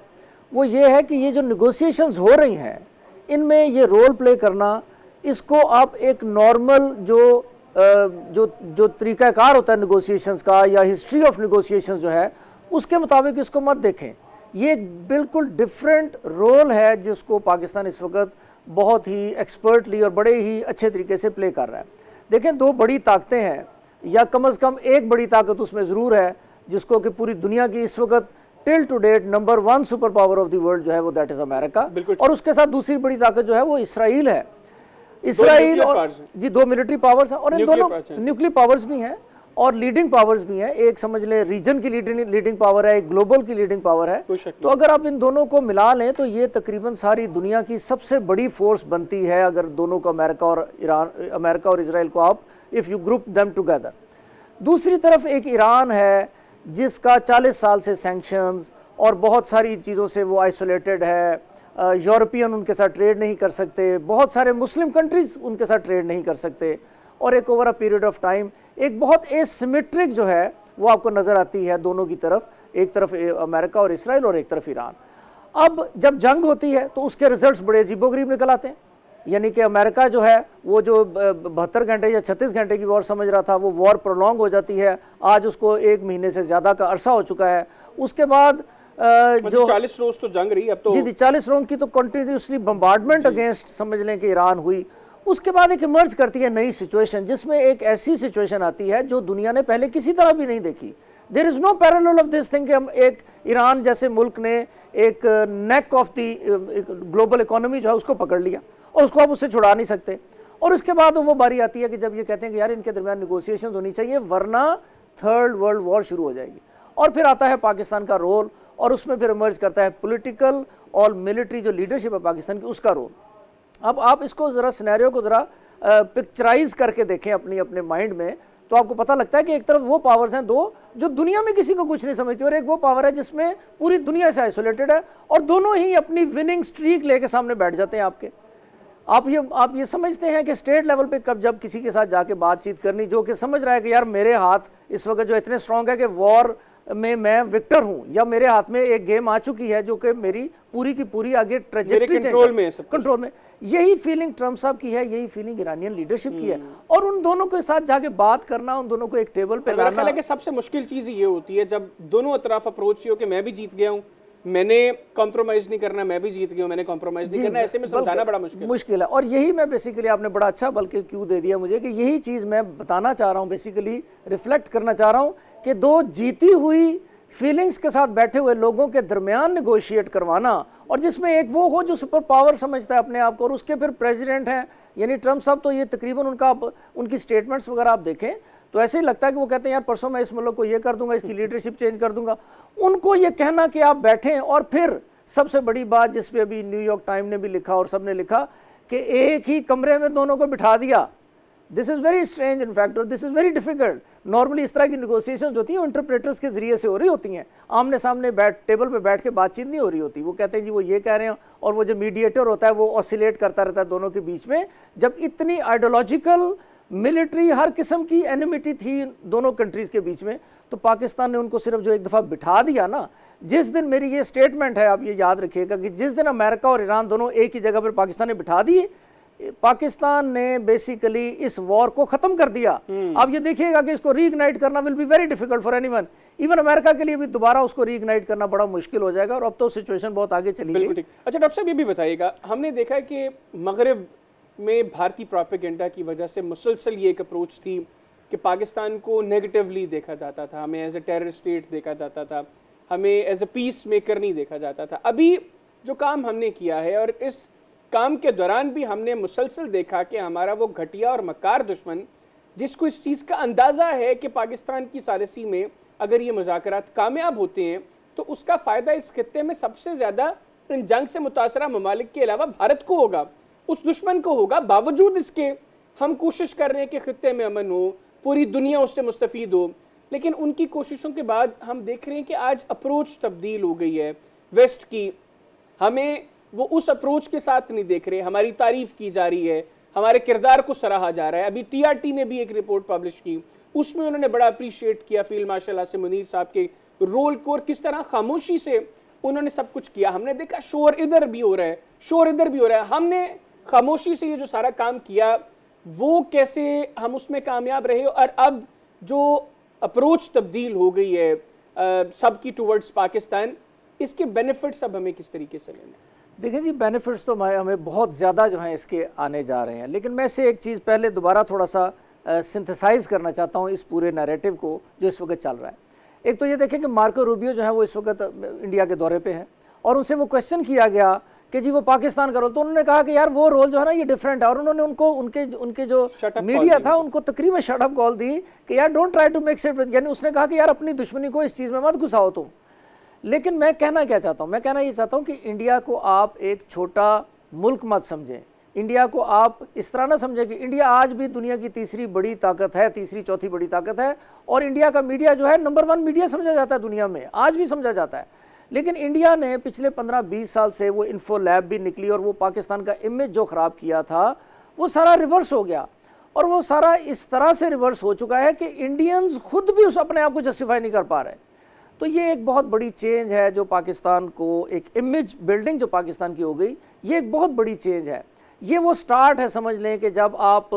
वो ये है कि ये जो निगोशिएशंस हो रही हैं, इनमें ये रोल प्ले करना, इसको आप एक नॉर्मल जो तरीक़ाकार होता है निगोशिएशंस का, या हिस्ट्री ऑफ निगोशिएशंस जो है, उसके मुताबिक इसको मत देखें। ये एक बिल्कुल डिफरेंट रोल है जिसको पाकिस्तान इस वक्त बहुत ही एक्सपर्टली और बड़े ही अच्छे तरीके से प्ले कर रहा है। देखें, दो बड़ी ताकतें हैं, या कम अज़ कम एक बड़ी ताकत उसमें ज़रूर है जिसको कि पूरी दुनिया की इस वक्त till to date number 1 super power of the world जो है वो दैट इज़ अमेरिका, और उसके साथ दूसरी बड़ी ताकत जो है वो इसराइल है। इसराइल और जी, दो मिलिट्री पावर्स हैं, और इन दोनों न्यूक्लियर पावर्स भी हैं और लीडिंग पावर्स भी हैं। एक समझ लें रीजन की लीडिंग पावर है, एक ग्लोबल की लीडिंग पावर है। तो अगर आप इन दोनों को मिला लें तो ये तकरीबन सारी दुनिया की सबसे बड़ी फोर्स बनती है, अगर दोनों को अमेरिका और इजराइल को आप if you group them together. दूसरी तरफ एक ईरान है जिसका 40 साल से सैंक्शंस और बहुत सारी चीज़ों से वो आइसोलेटेड है। यूरोपियन उनके साथ ट्रेड नहीं कर सकते, बहुत सारे मुस्लिम कंट्रीज़ उनके साथ ट्रेड नहीं कर सकते, और एक over a period of time एक बहुत एसिमेट्रिक जो है वो आपको नज़र आती है दोनों की तरफ, एक तरफ अमेरिका और इसराइल और एक तरफ ईरान। अब जब जंग होती है तो उसके रिजल्ट्स बड़े अजीबोगरीब निकल आते हैं। यानी कि अमेरिका जो है वो जो 72 घंटे या 36 घंटे की वॉर समझ रहा था, वो वॉर प्रोलॉन्ग हो जाती है। आज उसको 1 महीने से ज़्यादा का अरसा हो चुका है। उसके बाद जो 40 रोज तो जंग रही, अब तो जी 40 रोज की तो कंटिन्यूसली बम्बार्डमेंट अगेंस्ट समझ लें कि ईरान हुई। उसके बाद एक इमर्ज करती है नई सिचुएशन, जिसमें एक ऐसी सिचुएशन आती है जो दुनिया ने पहले किसी तरह भी नहीं देखी। There is no parallel of this thing कि हम एक ईरान जैसे मुल्क ने एक neck of the global economy जो है उसको पकड़ लिया और उसको आप उससे छुड़ा नहीं सकते। और उसके बाद वो बारी आती है कि जब ये कहते हैं कि यार इनके दरमियान निगोशिएशंस होनी चाहिए वरना थर्ड वर्ल्ड वॉर शुरू हो जाएगी। और फिर आता है पाकिस्तान का रोल, और उसमें फिर इमर्ज करता है पॉलिटिकल और मिलिट्री जो लीडरशिप है पाकिस्तान की, उसका रोल। अब आप इसको ज़रा सिनेरियो को ज़रा पिक्चराइज करके देखें अपने माइंड में, तो आपको पता लगता है कि एक तरफ वो पावर्स हैं दो जो दुनिया में किसी को कुछ नहीं समझती, और एक वो पावर है जिसमें पूरी दुनिया से आइसोलेटेड है, और दोनों ही अपनी विनिंग स्ट्रीक लेके सामने बैठ जाते हैं आपके। आप ये समझते हैं कि स्टेट लेवल पे कब जब किसी के साथ जाके बातचीत करनी, जो कि समझ रहा है कि यार मेरे हाथ इस वक्त जो इतने स्ट्रांग है कि वॉर में मैं विक्टर हूं, या मेरे हाथ में एक गेम आ चुकी है जो कि मेरी पूरी की पूरी आगे ट्रेजेक्टरी कंट्रोल में। यही फीलिंग ट्रम्प साहब की है, यही फीलिंग ईरानियन लीडरशिप की है, और उन दोनों के साथ जाके बात करना, उन दोनों को एक टेबल पे लाना। कि सबसे मुश्किल चीज़ ये होती है जब दोनों तरफ अप्रोच हो कि मैं भी जीत गया हूँ, मैंने कॉम्प्रोमाइज नहीं करना, मैं भी जीत गया हूँ, मैंने कॉम्प्रोमाइज नहीं करना, ऐसे में समझाना बड़ा मुश्किल है। और यही मैं बेसिकली, आपने बड़ा अच्छा बल्कि क्यों दे दिया मुझे, कि यही चीज़ मैं बताना चाह रहा हूँ, बेसिकली रिफ्लेक्ट करना चाह रहा हूँ कि दो जीती हुई फीलिंग्स के साथ बैठे हुए लोगों के दरमियान नेगोशिएट करवाना, और जिसमें एक वो हो जो सुपर पावर समझता है अपने आप को, और उसके फिर प्रेसिडेंट हैं यानी ट्रम्प साहब। तो ये तकरीबन उनकी स्टेटमेंट्स वगैरह आप देखें तो ऐसे ही लगता है कि वो कहते हैं यार परसों मैं इस मुल्क को ये कर दूंगा, इसकी लीडरशिप चेंज कर दूंगा। उनको ये कहना कि आप बैठें, और फिर सबसे बड़ी बात जिस पे अभी न्यूयॉर्क टाइम ने भी लिखा और सब ने लिखा कि एक ही कमरे में दोनों को बिठा दिया। This is very strange in fact, और this is very difficult. Normally इस तरह की निगोसिएशन होती हैं इंटरप्रेटर्स के जरिए से हो रही होती हैं, आमने सामने टेबल पे बैठ के बातचीत नहीं हो रही होती। वो कहते हैं जी वो ये कह रहे हैं, और वो जो मीडिएटर होता है वो ऑसिलेट करता रहता है दोनों के बीच में। जब इतनी आइडियोलॉजिकल मिलिट्री हर किस्म की एनिमिटी थी दोनों कंट्रीज़ के बीच में, तो पाकिस्तान ने उनको सिर्फ जो एक दफ़ा बिठा दिया ना, जिस दिन मेरी ये स्टेटमेंट है, आप ये याद रखिएगा कि जिस दिन अमेरिका और ईरान दोनों एक ही जगह पर पाकिस्तान ने बिठा दिए, पाकिस्तान ने बेसिकली इस वॉर को खत्म कर दिया। आप ये देखिएगा कि इसको रीइग्नाइट करना will be very difficult for anyone, even America के लिए भी दोबारा उसको रीइग्नाइट करना बड़ा मुश्किल हो जाएगा, और अब तो सिचुएशन बहुत आगे चली गई। अच्छा डॉक्टर साहब, ये भी बताइएगा, हमने देखा है कि मगरब में भारतीय प्रोपेगेंडा की वजह से मुसलसल ये एक अप्रोच थी कि पाकिस्तान को नेगेटिवली देखा जाता था, हमें एज ए टेरर स्टेट देखा जाता था, हमें एज ए पीस मेकर नहीं देखा जाता था। अभी जो काम हमने किया है, और इस काम के दौरान भी हमने मुसलसल देखा कि हमारा वो घटिया और मकार दुश्मन, जिसको इस चीज़ का अंदाज़ा है कि पाकिस्तान की सालिसी में अगर ये मुज़ाकरात कामयाब होते हैं तो उसका फ़ायदा इस खित्ते में सबसे ज़्यादा इन जंग से मुतासरा ममालिक के अलावा भारत को होगा, उस दुश्मन को होगा। बावजूद इसके हम कोशिश कर रहे हैं कि खित्ते में अमन हो, पूरी दुनिया उससे मुस्तफ़ीद हो, लेकिन उनकी कोशिशों के बाद हम देख रहे हैं कि आज अप्रोच तब्दील हो गई है वेस्ट की। हमें वो उस अप्रोच के साथ नहीं देख रहे, हमारी तारीफ़ की जा रही है, हमारे किरदार को सराहा जा रहा है। अभी TRT ने भी एक रिपोर्ट पब्लिश की, उसमें उन्होंने बड़ा अप्रिशिएट किया फील्ड मार्शल आसिम मुनीर साहब के रोल को, और किस तरह खामोशी से उन्होंने सब कुछ किया। हमने देखा शोर इधर भी हो रहा है, शोर इधर भी हो रहा है, हमने खामोशी से ये जो सारा काम किया वो कैसे हम उसमें कामयाब रहे, और अब जो अप्रोच तब्दील हो गई है सबकी टुवर्ड्स पाकिस्तान, इसके बेनिफिट्स अब हमें किस तरीके से लेने? देखिए जी, बेनिफिट्स तो हमें बहुत ज़्यादा जो हैं इसके आने जा रहे हैं, लेकिन मैं से एक चीज़ पहले दोबारा थोड़ा सा सिंथेसाइज करना चाहता हूँ इस पूरे नैरेटिव को जो इस वक्त चल रहा है। एक तो ये देखें कि मार्को रूबियो जो है वो इस वक्त इंडिया के दौरे पे हैं, और उनसे वो क्वेश्चन किया गया कि जी वो पाकिस्तान का रोल, तो उन्होंने कहा कि यार वो रोल जो है ना ये डिफरेंट है, और उन्होंने उनको उनके जो मीडिया था उनको तकरीबन शट अप कॉल दी कि यार don't try to make it, यानी उसने कहा कि यार अपनी दुश्मनी को इस चीज़ में मत घुसाओ तुम। लेकिन मैं कहना क्या चाहता हूँ, मैं कहना ये चाहता हूँ कि इंडिया को आप एक छोटा मुल्क मत समझें, इंडिया को आप इस तरह ना समझें कि इंडिया आज भी दुनिया की तीसरी बड़ी ताकत है, तीसरी चौथी बड़ी ताकत है, और इंडिया का मीडिया जो है नंबर 1 मीडिया समझा जाता है दुनिया में, आज भी समझा जाता है। लेकिन इंडिया ने पिछले 15-20 साल से वो इन्फो लैब भी निकली, और वो पाकिस्तान का इमेज जो ख़राब किया था वो सारा रिवर्स हो गया, और वो सारा इस तरह से रिवर्स हो चुका है कि इंडियंस खुद भी उस अपने आप को जस्टिफाई नहीं कर पा रहे। तो ये एक बहुत बड़ी चेंज है जो पाकिस्तान को, एक इमेज बिल्डिंग जो पाकिस्तान की हो गई, ये एक बहुत बड़ी चेंज है। ये वो स्टार्ट है, समझ लें कि जब आप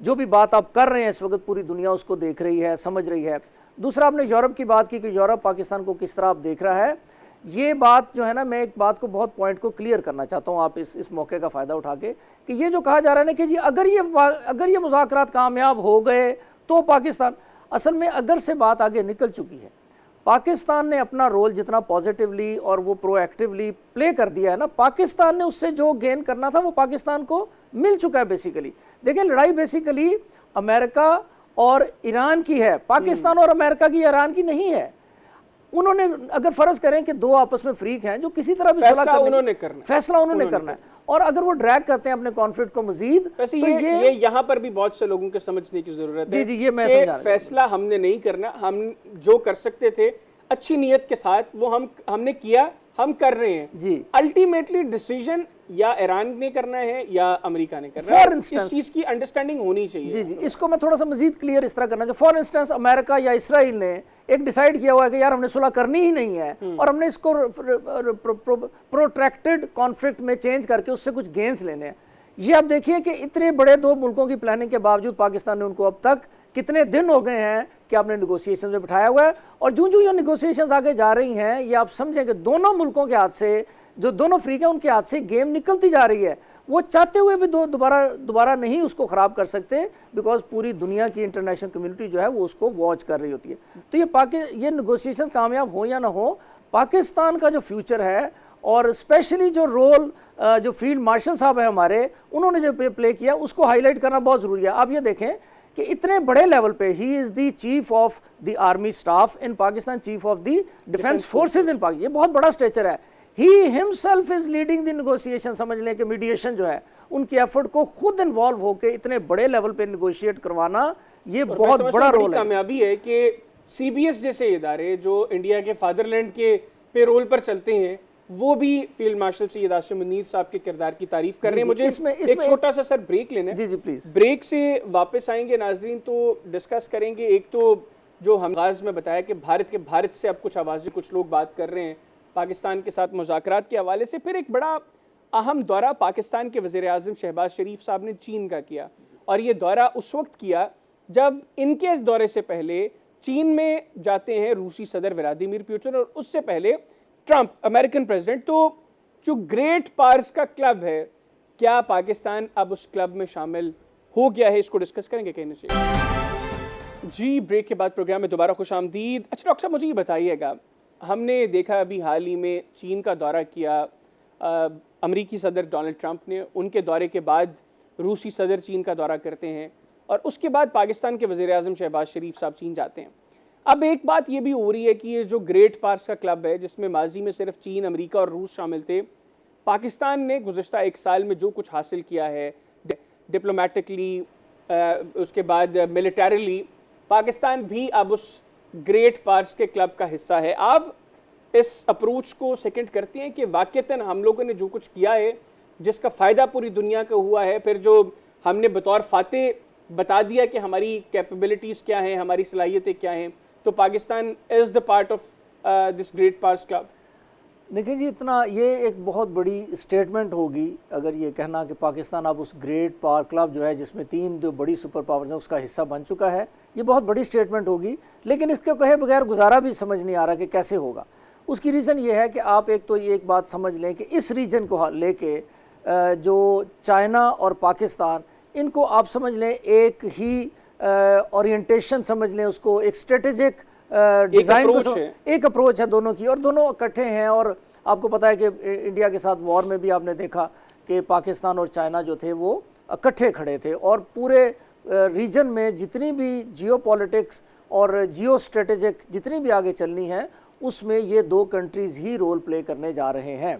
जो भी बात आप कर रहे हैं इस वक्त पूरी दुनिया उसको देख रही है, समझ रही है। दूसरा, आपने यूरोप की बात की कि यूरोप पाकिस्तान को किस तरह आप देख रहा है, ये बात जो है ना, मैं एक बात को बहुत पॉइंट को क्लियर करना चाहता हूँ आप इस मौके का फ़ायदा उठा के, कि ये जो कहा जा रहा है ना कि जी अगर ये मुज़ाकरात कामयाब हो गए तो पाकिस्तान, असल में अगर से बात आगे निकल चुकी है। पाकिस्तान ने अपना रोल जितना पॉजिटिवली और वो प्रोएक्टिवली प्ले कर दिया है ना, पाकिस्तान ने उससे जो गेन करना था वो पाकिस्तान को मिल चुका है बेसिकली। देखिए, लड़ाई बेसिकली अमेरिका और ईरान की है, पाकिस्तान और अमेरिका की, ईरान की नहीं है। उन्होंने अगर फर्ज करें कि दो आपस में फ्रीक हैं जो किसी तरह भी फैसला उन्होंने करना है, और अगर वो ड्रैग करते हैं अपने कॉन्फ्लिक्ट को मजीद, वैसे तो ये यहाँ पर भी बहुत से लोगों के समझने की जरूरत है। जी, ये मैं समझा रहा हूं। फैसला हमने नहीं करना, हम जो कर सकते थे अच्छी नीयत के साथ वो हमने किया, हम कर रहे हैं जी। अल्टीमेटली डिसीजन या ईरान ने करना है या अमेरिका ने करना है, इस चीज की अंडरस्टेंडिंग होनी चाहिए। जी, इसको मैं थोड़ा सा मजीद क्लियर इस तरह करना चाहिए। फॉर इंस्टेंस, अमेरिका या इसराइल ने एक डिसाइड किया हुआ है कि यार हमने सुलह करनी ही नहीं है, और हमने इसको प्रोट्रैक्टेड कॉन्फ्लिक्ट में चेंज करके उससे कुछ गेन्स लेने हैं। ये आप देखिए कि इतने बड़े दो मुल्कों की प्लानिंग के बावजूद पाकिस्तान ने उनको अब तक कितने दिन हो गए हैं कि आपने निगोशिएशन में बिठाया हुआ है, और जो जो ये निगोशिएशंस आगे जा रही हैं, ये आप समझें कि दोनों मुल्कों के हाथ से, जो दोनों फ्रीक हैं उनके हाथ से गेम निकलती जा रही है। वो चाहते हुए भी दोबारा नहीं उसको ख़राब कर सकते, बिकॉज पूरी दुनिया की इंटरनेशनल कम्युनिटी जो है वो उसको वॉच कर रही होती है। तो ये निगोशिएशन कामयाब हो या ना हो, पाकिस्तान का जो फ्यूचर है, और स्पेशली जो रोल जो फील्ड मार्शल साहब है हमारे, उन्होंने जो प्ले किया उसको हाईलाइट करना बहुत ज़रूरी है। आप ये देखें कि इतने बड़े लेवल पे he is the chief of the army staff in Pakistan, chief of the defence forces in Pakistan, ये बहुत बड़ा स्ट्रेचर है। He himself is leading the negotiation, समझ लें कि मीडिएशन जो है उनकी एफर्ट को खुद इन्वॉल्व होकर इतने बड़े लेवल पे निगोशिएट करवाना, ये और बहुत मैं बड़ा समझता हूँ रोल है। कामयाबी है कि सीबीएस जैसे इदारे जो इंडिया के फादरलैंड के पेरोल पर चलते हैं, वो भी फील्ड मार्शल सैयद आसिम मुनीर साहब के किरदार की तारीफ कर रहे हैं। मुझे एक छोटा सा सर ब्रेक लेना है। जी जी प्लीज। ब्रेक से वापस आएंगे नाजरीन तो डिस्कस करेंगे। एक तो जो हम आगाज में बताया कि भारत से अब कुछ आवाज़ें, कुछ लोग बात कर रहे हैं पाकिस्तान के साथ मुज़ाकरात के हवाले से। फिर एक बड़ा अहम दौरा पाकिस्तान के वज़ीर आज़म शहबाज शरीफ साहब ने चीन का किया, और ये दौरा उस वक्त किया जब इनके इस दौरे से पहले चीन में जाते हैं रूसी सदर व्लादिमीर पुतिन, और उससे पहले ट्रंप अमेरिकन प्रेसिडेंट। तो जो ग्रेट पार्स का क्लब है, क्या पाकिस्तान अब उस क्लब में शामिल हो गया है? इसको डिस्कस करेंगे कहीं ना कहीं। जी, ब्रेक के बाद प्रोग्राम में दोबारा खुश आमदीद। अच्छा डॉक्टर साहब, मुझे ये बताइएगा, हमने देखा अभी हाल ही में चीन का दौरा किया अमरीकी सदर डोनाल्ड ट्रंप ने, उनके दौरे के बाद रूसी सदर चीन का दौरा करते हैं, और उसके बाद पाकिस्तान के वज़ीर आज़म शहबाज शरीफ साहब चीन जाते हैं। अब एक बात ये भी हो रही है कि ये जो ग्रेट पार्स का क्लब है, जिसमें माजी में सिर्फ चीन, अमेरिका और रूस शामिल थे, पाकिस्तान ने गुज़श्ता एक साल में जो कुछ हासिल किया है डिप्लोमेटिकली, उसके बाद मिलिटरीली, पाकिस्तान भी अब उस ग्रेट पार्स के क्लब का हिस्सा है। आप इस अप्रोच को सेकंड करते हैं कि वाकईतन हम लोगों ने जो कुछ किया है, जिसका फ़ायदा पूरी दुनिया को हुआ है, फिर जो हमने बतौर फाते बता दिया कि हमारी कैपेबिलिटीज़ क्या हैं, हमारी सलाहियतें क्या हैं, तो Pakistan is the part of this great powers club? देखिए जी, इतना ये एक बहुत बड़ी स्टेटमेंट होगी अगर ये कहना कि पाकिस्तान अब उस ग्रेट पावर क्लब जो है जिसमें 3 जो बड़ी सुपर पावर्स हैं उसका हिस्सा बन चुका है, ये बहुत बड़ी स्टेटमेंट होगी। लेकिन इसके कहे बगैर गुजारा भी समझ नहीं आ रहा कि कैसे होगा। उसकी रीज़न ये है कि आप एक तो ये एक बात समझ लें कि इस रीजन को लेके जो चाइना और पाकिस्तान, इनको आप समझ लें एक ही ओरिएंटेशन समझ लें, उसको एक स्ट्रेटेजिक डिज़ाइन को एक अप्रोच है दोनों की, और दोनों इकट्ठे हैं। और आपको पता है कि इंडिया के साथ वॉर में भी आपने देखा कि पाकिस्तान और चाइना जो थे वो इकट्ठे खड़े थे, और पूरे रीजन में जितनी भी जियोपॉलिटिक्स और जियो स्ट्रेटेजिक जितनी भी आगे चलनी है, उसमें ये 2 कंट्रीज़ ही रोल प्ले करने जा रहे हैं।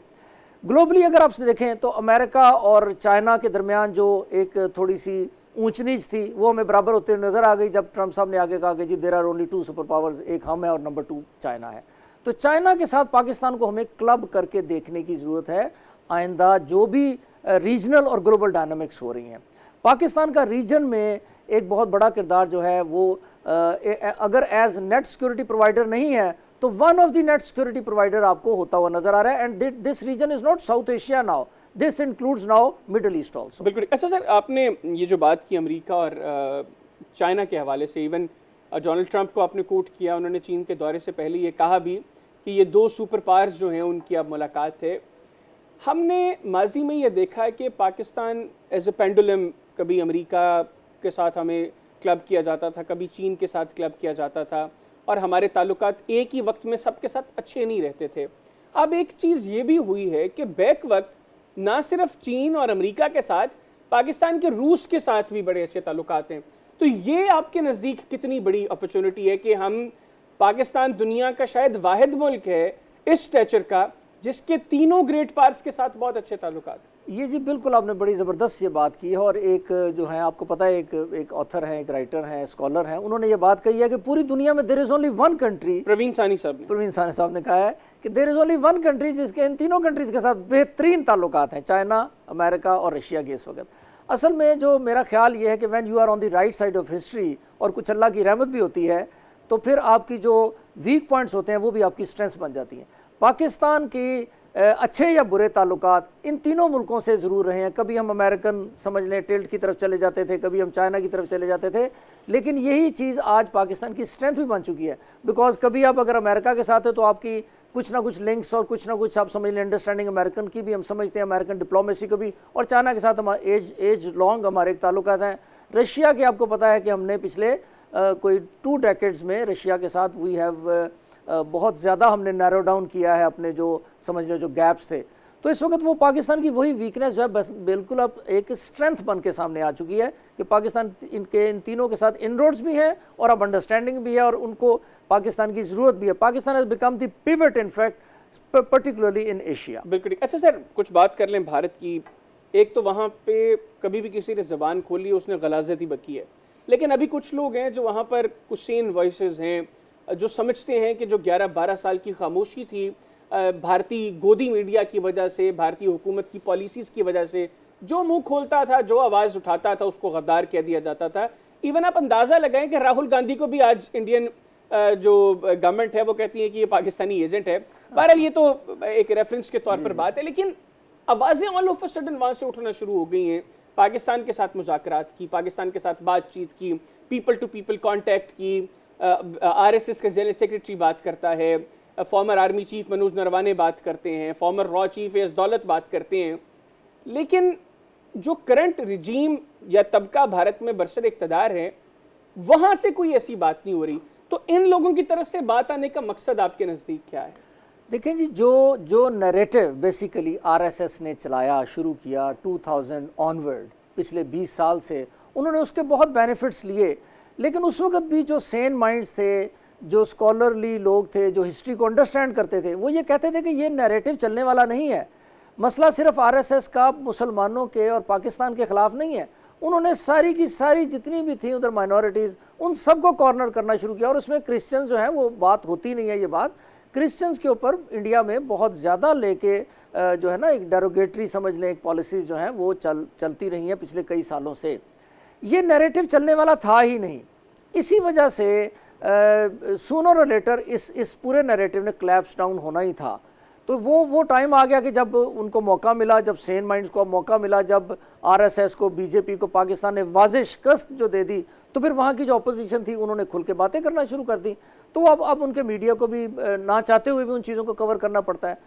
ग्लोबली अगर आप देखें तो अमेरिका और चाइना के दरमियान जो एक थोड़ी सी ऊंच नीच थी, वो हमें बराबर होते नज़र आ गई जब ट्रंप साहब ने आगे कहा कि जी there are only 2 super powers, एक हम है और नंबर 2 चाइना है। तो चाइना के साथ पाकिस्तान को हमें क्लब करके देखने की ज़रूरत है आइंदा जो भी रीजनल और ग्लोबल डायनामिक्स हो रही हैं। पाकिस्तान का रीजन में एक बहुत बड़ा किरदार जो है वो अगर एज नेट सिक्योरिटी प्रोवाइडर नहीं है तो one of the net security provider आपको होता हुआ नजर आ रहा है। And this region is not South Asia now, this includes now Middle East also. बिल्कुल। अच्छा सर, आपने ये जो बात की अमेरिका और चाइना के हवाले से, इवन डोनाल्ड ट्रंप को आपने कोट किया, उन्होंने चीन के दौरे से पहले ये कहा भी कि ये 2 सुपर पावर्स जो हैं उनकी अब मुलाकात है। हमने माजी में ये देखा है कि पाकिस्तान एज ए पेंडुलम, कभी अमेरिका के साथ हमें क्लब किया जाता था, कभी चीन के साथ क्लब किया जाता था, और हमारे ताल्लुकात एक ही वक्त में सबके साथ अच्छे नहीं रहते थे। अब एक चीज़ ये भी हुई है कि बैक वक्त ना सिर्फ चीन और अमेरिका के साथ, पाकिस्तान के रूस के साथ भी बड़े अच्छे ताल्लुकात हैं। तो ये आपके नज़दीक कितनी बड़ी अपॉर्चुनिटी है कि हम, पाकिस्तान दुनिया का शायद वाहिद मुल्क है इस स्टेचर का जिसके 3 ग्रेट पार्स के साथ बहुत अच्छे ताल्लुकात। ये जी बिल्कुल आपने बड़ी ज़बरदस्त ये बात की है। और एक जो है आपको पता है एक ऑथर हैं, एक राइटर हैं, स्कॉलर हैं, उन्होंने ये बात कही है कि पूरी दुनिया में there is only 1 country, Praveen Sawhney साहब ने कहा है कि देयर इज़ ओनली 1 कंट्री जिसके इन 3 कंट्रीज़ के साथ बेहतरीन ताल्लुकात हैं, चाइना, अमेरिका और रशिया के इस वक्त। असल में जो मेरा ख्याल ये है कि when you are on the right side of history, और कुछ अल्लाह की रहमत भी होती है, तो फिर आपकी जो वीक पॉइंट्स होते हैं वो भी आपकी स्ट्रेंथ्स बन जाती हैं। पाकिस्तान की अच्छे या बुरे ताल्लुकात इन 3 मुल्कों से ज़रूर रहे हैं। कभी हम अमेरिकन समझ लें टिल्ट की तरफ चले जाते थे, कभी हम चाइना की तरफ चले जाते थे, लेकिन यही चीज़ आज पाकिस्तान की स्ट्रेंथ भी बन चुकी है। बिकॉज कभी आप अगर अमेरिका के साथ है तो आपकी कुछ ना कुछ लिंक्स और कुछ ना कुछ आप समझ लें अंडरस्टैंडिंग अमेरिकन की भी हम समझते हैं, अमेरिकन डिप्लोमेसी को भी, और चाइना के साथ हमारे एज लॉन्ग हमारे ताल्लुकात हैं। रशिया के आपको पता है कि हमने पिछले कोई 2 डेकेड्स में रशिया के साथ वी हैव बहुत ज़्यादा हमने नैरो डाउन किया है अपने जो समझ लो जो गैप्स थे। तो इस वक्त वो पाकिस्तान की वही वीकनेस जो है बस बिल्कुल अब एक स्ट्रेंथ बन के सामने आ चुकी है कि पाकिस्तान इन तीनों के साथ इनरोड्स भी हैं और अब अंडरस्टैंडिंग भी है, और उनको पाकिस्तान की ज़रूरत भी है। Pakistan has become the pivot in fact particularly in Asia. बिल्कुल। अच्छा सर, कुछ बात कर लें भारत की। एक तो वहाँ पे कभी भी किसी ने ज़बान खोली उसने गलाजत ही बकी है, लेकिन अभी कुछ लोग हैं जो वहाँ पर कुछ सेन वॉइसेस हैं जो समझते हैं कि जो 11-12 साल की खामोशी थी भारतीय गोदी मीडिया की वजह से, भारतीय हुकूमत की पॉलिसीज़ की वजह से, जो मुंह खोलता था, जो आवाज़ उठाता था उसको गद्दार कह दिया जाता था। इवन आप अंदाज़ा लगाएं कि राहुल गांधी को भी आज इंडियन जो गवर्नमेंट है वो कहती है कि ये पाकिस्तानी एजेंट है। बहरहाल ये तो एक रेफरेंस के तौर पर बात है, लेकिन आवाज़ें ऑल ऑफ अ सडन वहाँ से उठना शुरू हो गई हैं। पाकिस्तान के साथ मुज़ाकरात की, पाकिस्तान के साथ बातचीत की, पीपल टू पीपल कॉन्टैक्ट की, RSS का जनरल सेक्रेटरी बात करता है, farmer army chief Manoj Naravane बात करते हैं, फॉर्मर रॉ चीफ एस दौलत बात करते हैं, लेकिन जो करंट रिजीम या तबका भारत में बरसर इक़्तिदार है वहाँ से कोई ऐसी बात नहीं हो रही। तो इन लोगों की तरफ से बात आने का मकसद आपके नज़दीक क्या है? देखें जी, जो नैरेटिव बेसिकली RSS ने चलाया शुरू किया 2000 ऑनवर्ड, पिछले 20 साल से उन्होंने उसके बहुत बेनिफिट्स लिए, लेकिन उस वक्त भी जो सेन माइंड्स थे, जो स्कॉलरली लोग थे, जो हिस्ट्री को अंडरस्टैंड करते थे, वो ये कहते थे कि ये नैरेटिव चलने वाला नहीं है। मसला सिर्फ RSS का मुसलमानों के और पाकिस्तान के ख़िलाफ़ नहीं है। उन्होंने सारी की सारी जितनी भी थी उधर माइनॉरिटीज़, उन सबको कॉर्नर करना शुरू किया, और उसमें क्रिश्चियन जो हैं वो बात होती नहीं है। ये बात क्रिश्चियंस के ऊपर इंडिया में बहुत ज़्यादा लेके जो है ना, एक डेरोगेटरी समझ लें, एक पॉलिसीज़ जो हैं वो चलती रही हैं पिछले कई सालों से। ये नैरेटिव चलने वाला था ही नहीं। इसी वजह से सूनर और लेटर इस पूरे नैरेटिव ने क्लैप्स डाउन होना ही था। तो वो टाइम आ गया कि जब उनको मौका मिला, जब सेन माइंड्स को मौका मिला, जब RSS को, बीजेपी को पाकिस्तान ने वाज़ेह शिकस्त जो दे दी, तो फिर वहाँ की जो अपोजिशन थी उन्होंने खुल के बातें करना शुरू कर दी। तो अब उनके मीडिया को भी ना चाहते हुए भी उन चीज़ों को कवर करना पड़ता है।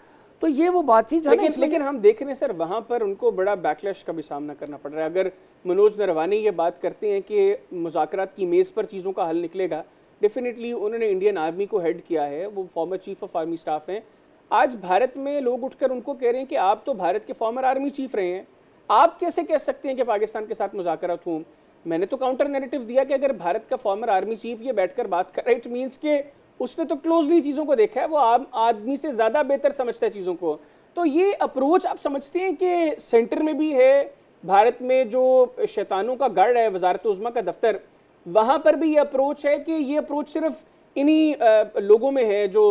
तो ये वो बातचीत जो है, लेकिन हम देख रहे हैं सर, वहाँ पर उनको बड़ा बैकलैश का भी सामना करना पड़ रहा है। अगर मनोज नरवाने ये बात करते हैं कि मुज़ाकरात की मेज़ पर चीज़ों का हल निकलेगा, डेफिनेटली उन्होंने इंडियन आर्मी को हेड किया है, वो former chief of army staff हैं। आज भारत में लोग उठकर उनको कह रहे हैं कि आप तो भारत के फॉर्मर आर्मी चीफ रहे हैं, आप कैसे कह सकते हैं कि पाकिस्तान के साथ मुज़ाकरात हों? मैंने तो काउंटर नैरेटिव दिया कि अगर भारत का फॉर्मर आर्मी चीफ ये बैठकर बात कर रहा है, इट मीन्स कि उसने तो क्लोजली चीज़ों को देखा है, वो आम आदमी से ज़्यादा बेहतर समझता है चीज़ों को। तो ये अप्रोच आप समझते हैं कि सेंटर में भी है, भारत में जो शैतानों का गढ़ है वजारत उज़्मा का दफ्तर, वहाँ पर भी ये अप्रोच है कि ये अप्रोच सिर्फ इन्हीं लोगों में है जो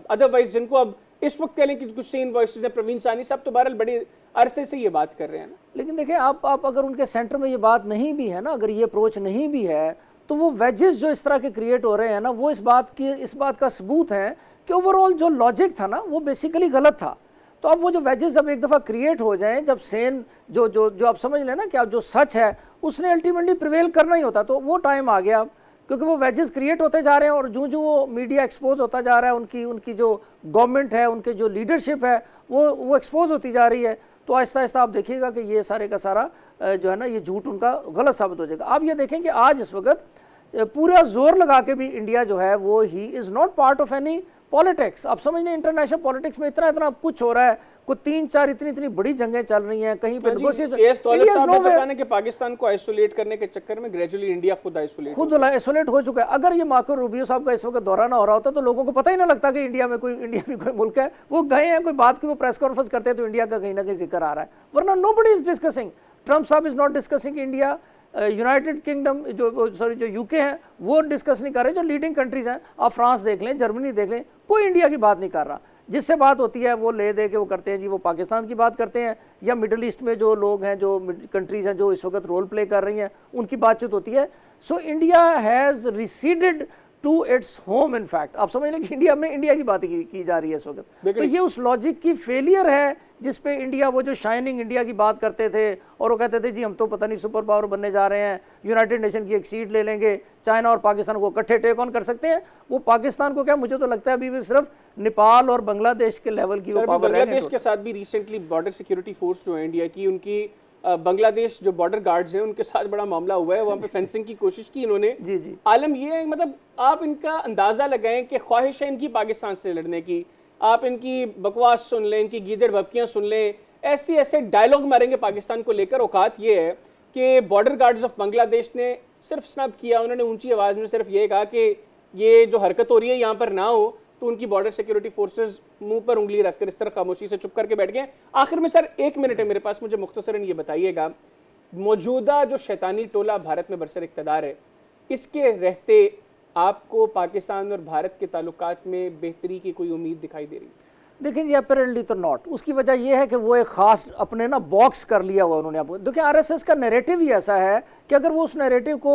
अदरवाइज जिनको अब इस वक्त कह लें कि कुछ सेन वॉइसेस हैं, प्रवीण सानी साहब तो बहरहाल बड़े अरसे से ये बात कर रहे हैं ना। लेकिन देखें, आप अगर उनके सेंटर में ये बात नहीं भी है ना, अगर ये अप्रोच नहीं भी है, तो वो वेजेस जो इस तरह के क्रिएट हो रहे हैं ना, वो इस बात का सबूत है कि ओवरऑल जो लॉजिक था ना वो बेसिकली गलत था। तो अब वो जो वेजेस जब एक दफ़ा क्रिएट हो जाएं, जब सेन जो आप समझ लें ना कि अब जो सच है उसने अल्टीमेटली प्रिवेल करना ही होता, तो वो टाइम आ गया, क्योंकि वो वेजेस क्रिएट होते जा रहे हैं और जो वो मीडिया एक्सपोज होता जा रहा है, उनकी जो गवर्नमेंट है, उनके जो लीडरशिप है वो एक्सपोज होती जा रही है। तो आहिस्ता आहिस्ता आप देखिएगा कि ये सारे का सारा जो है ना, ये झूठ उनका गलत साबित हो जाएगा। आप ये देखें कि आज इस वक्त पूरा जोर लगा के भी इंडिया जो है वो he is not part of any politics. आप समझ लें, इंटरनेशनल पॉलिटिक्स में इतना कुछ हो रहा है, कुछ 3-4 इतनी बड़ी जंगें चल रही हैं, कहीं पे नेगोशिएशन। पाकिस्तान को आइसोलेट करने के चक्कर में ग्रेजुअली इंडिया खुद आइसोलेट हो चुका है। अगर ये मार्को रूबियो साहब का इस वक्त दौरा ना हो रहा होता तो लोगों को पता ही ना लगता कि इंडिया में कोई मुल्क है। वो गए हैं, कोई बात की वो प्रेस कॉन्फ्रेंस करते हैं तो इंडिया का कहीं ना कहीं जिक्र आ रहा है, वरना नोबडी इज डिस्कसिंग। ट्रम्प साहब is not discussing India, United kingdom जो यूके हैं वो डिस्कस नहीं कर रहे, जो लीडिंग कंट्रीज हैं, आप फ्रांस देख लें, जर्मनी देख लें, कोई इंडिया की बात नहीं कर रहा। जिससे बात होती है वो ले दे के वो करते हैं जी, वो पाकिस्तान की बात करते हैं, या मिडल ईस्ट में जो लोग हैं, जो कंट्रीज हैं जो इस वक्त रोल प्ले कर रही हैं, उनकी बातचीत होती है। So India has receded to its home. In fact आप समझ लें कि इंडिया में इंडिया की बात की जा रही है इस वक्त। तो ये उस लॉजिक की फेलियर है जिस पे इंडिया, वो जो शाइनिंग इंडिया की बात करते थे और वो कहते थे जी हम तो पता नहीं सुपर पावर बनने जा रहे हैं, यूनाइटेड नेशन की एक सीट ले लेंगे, चाइना और पाकिस्तान को इकट्ठे टेक ऑन कर सकते हैं। वो पाकिस्तान को क्या, मुझे तो लगता है अभी भी सिर्फ नेपाल और बांग्लादेश के लेवल की वो पावर है। बांग्लादेश के साथ भी रिसेंटली बॉर्डर सिक्योरिटी फोर्स जो है इंडिया की, उनकी बांग्लादेश जो बॉर्डर गार्ड्स हैं उनके साथ बड़ा मामला हुआ है, वहाँ पे फेंसिंग की कोशिश की इन्होंने। जी आलम ये है, मतलब आप इनका अंदाजा लगाएं कि ख्वाहिश है इनकी पाकिस्तान से लड़ने की, आप इनकी बकवास सुन लें, इनकी गीदड़ भपकियाँ सुन लें, ऐसे डायलॉग मारेंगे पाकिस्तान को लेकर। औकात ये है कि बॉर्डर गार्ड्स ऑफ बांग्लादेश ने सिर्फ स्नब किया, उन्होंने ऊंची आवाज़ में सिर्फ ये कहा कि ये जो हरकत हो रही है यहाँ पर ना हो, तो उनकी बॉर्डर सिक्योरिटी फोर्सेस मुंह पर उंगली रखकर इस तरह खामोशी से चुप करके बैठ गए। आखिर में सर 1 मिनट है मेरे पास, मुझे मुख्तसरन ये बताइएगा, मौजूदा जो शैतानी टोला भारत में बरसर इक़्तिदार है, इसके रहते आपको पाकिस्तान और भारत के ताल्लुकात में बेहतरी की कोई उम्मीद दिखाई दे रही है? देखिए जी, अपेरेंटली तो नॉट। उसकी वजह यह है कि वो एक खास अपने ना बॉक्स कर लिया हुआ उन्होंने आपको। देखिए आरएसएस का नैरेटिव ही ऐसा है कि अगर वो उस नैरेटिव को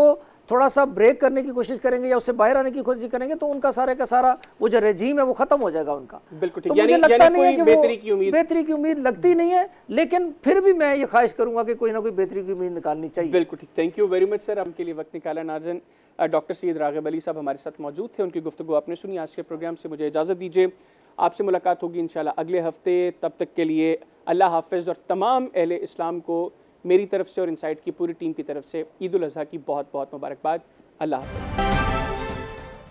थोड़ा सा ब्रेक करने की कोशिश करेंगे या उससे बाहर आने की कोशिश करेंगे तो उनका सारे का सारा वो जो रेजीम है वो खत्म हो जाएगा उनका। बिल्कुल ठीक। तो मुझे लगता नहीं है कि बेहतरी की उम्मीद लगती नहीं है, लेकिन फिर भी मैं ये ख्वाहिश करूंगा कि कोई ना कोई बेहतरी की उम्मीद निकालनी चाहिए। बिल्कुल ठीक। Thank you very much sir, हमके लिए वक्त निकाला। नाज़रीन, डॉक्टर सैयद राग़िब अली साहब हमारे साथ मौजूद थे, उनकी गुफ्तगू आपने सुनी। आज के प्रोग्राम से मुझे इजाज़त दीजिए, आपसे मुलाकात होगी इंशाल्लाह अगले हफ्ते। तब तक के लिए अल्लाह हाफ़िज़, और तमाम अहले इस्लाम को मेरी तरफ से और इनसाइट की पूरी टीम की तरफ से ईद उल अज़हा की बहुत बहुत मुबारकबाद। अल्लाह हाफ़िज़।